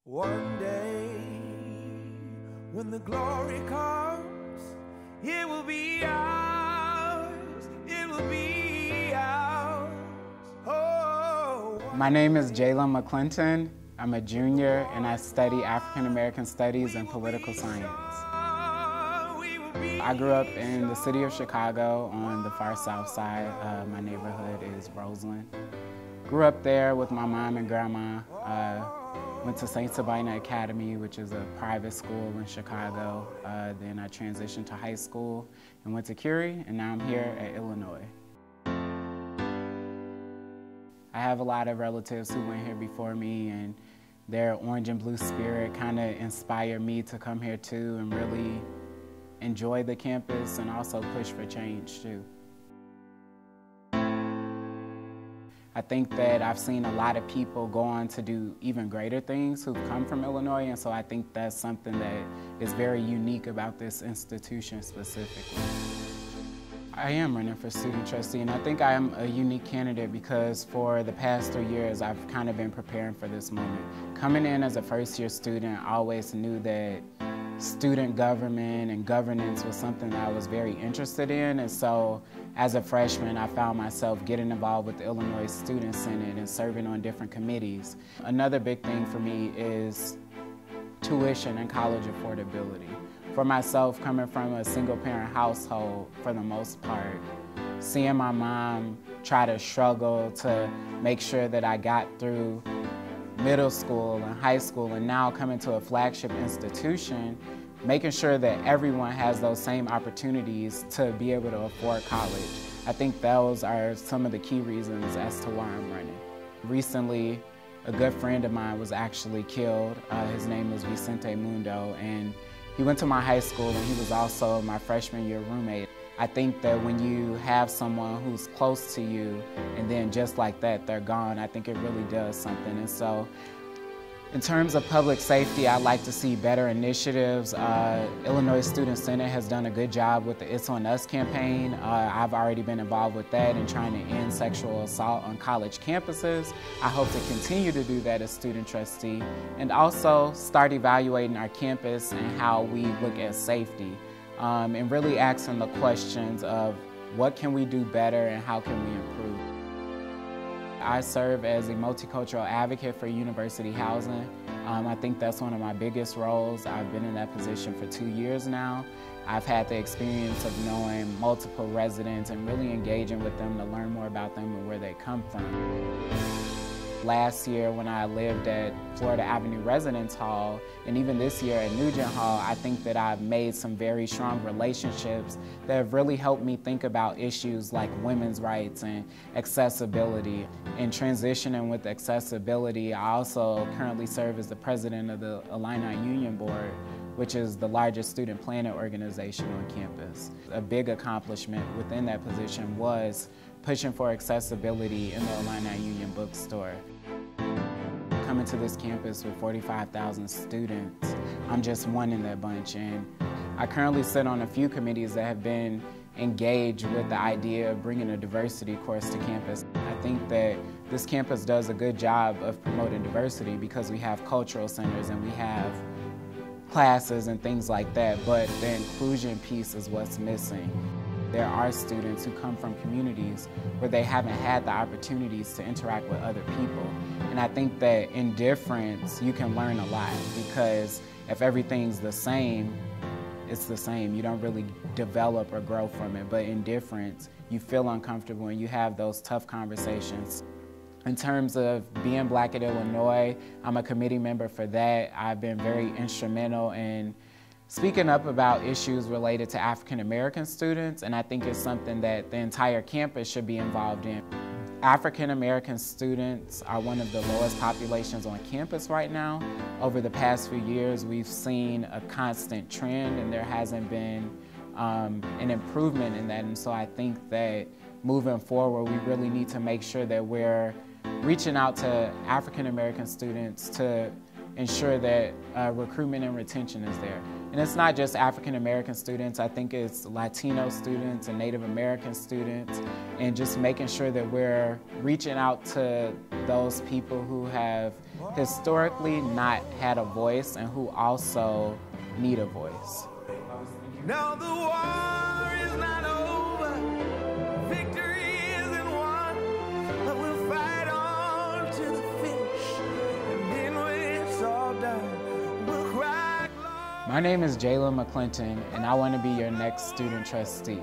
One day, when the glory comes, it will be ours, it will be ours. Oh. My name is Jaylin McClinton. I'm a junior and I study African American Studies and Political Science. I grew up in the city of Chicago on the far south side. My neighborhood is Roseland. Grew up there with my mom and grandma. Went to St. Sabina Academy, which is a private school in Chicago. Then I transitioned to high school and went to Curie, and now I'm here at Illinois. I have a lot of relatives who went here before me, and their orange and blue spirit kind of inspired me to come here too and really enjoy the campus and also push for change too. I think that I've seen a lot of people go on to do even greater things who've come from Illinois, and so I think that's something that is very unique about this institution specifically. I am running for student trustee, and I think I am a unique candidate because for the past 3 years I've kind of been preparing for this moment. Coming in as a first-year student, I always knew that student government and governance was something that I was very interested in, and so as a freshman I found myself getting involved with the Illinois Student Senate and serving on different committees. Another big thing for me is tuition and college affordability. For myself, coming from a single-parent household for the most part, seeing my mom try to struggle to make sure that I got through middle school and high school, and now coming to a flagship institution, making sure that everyone has those same opportunities to be able to afford college. I think those are some of the key reasons as to why I'm running. Recently, a good friend of mine was actually killed. His name was Vicente Mundo, and he went to my high school, and he was also my freshman year roommate. I think that when you have someone who's close to you and then just like that, they're gone, I think it really does something. And so in terms of public safety, I'd like to see better initiatives. Illinois Student Senate has done a good job with the It's On Us campaign. I've already been involved with that and trying to end sexual assault on college campuses. I hope to continue to do that as student trustee and also start evaluating our campus and how we look at safety. And really asking the questions of what can we do better and how can we improve. I serve as a multicultural advocate for university housing. I think that's one of my biggest roles. I've been in that position for 2 years now. I've had the experience of knowing multiple residents and really engaging with them to learn more about them and where they come from. Last year when I lived at Florida Avenue Residence Hall, and even this year at Nugent Hall, I think that I've made some very strong relationships that have really helped me think about issues like women's rights and accessibility. In transitioning with accessibility, I also currently serve as the president of the Illini Union Board, which is the largest student planning organization on campus. A big accomplishment within that position was pushing for accessibility in the Illini Union bookstore. Coming to this campus with 45,000 students, I'm just one in that bunch, and I currently sit on a few committees that have been engaged with the idea of bringing a diversity course to campus. I think that this campus does a good job of promoting diversity because we have cultural centers and we have classes and things like that, but the inclusion piece is what's missing. There are students who come from communities where they haven't had the opportunities to interact with other people. And I think that in difference, you can learn a lot because if everything's the same, it's the same. You don't really develop or grow from it. But in difference, you feel uncomfortable and you have those tough conversations. In terms of being Black at Illinois, I'm a committee member for that. I've been very instrumental in speaking up about issues related to African American students, and I think it's something that the entire campus should be involved in. African American students are one of the lowest populations on campus right now. Over the past few years, we've seen a constant trend, and there hasn't been an improvement in that, and so I think that moving forward, we really need to make sure that we're reaching out to African American students to ensure that recruitment and retention is there. And it's not just African American students, I think it's Latino students and Native American students, and just making sure that we're reaching out to those people who have historically not had a voice and who also need a voice. Now the war is not over, victory isn't won, but we'll fight on to the finish, and then when it's all done, we'll cry. My name is Jaylin McClinton, and I want to be your next student trustee.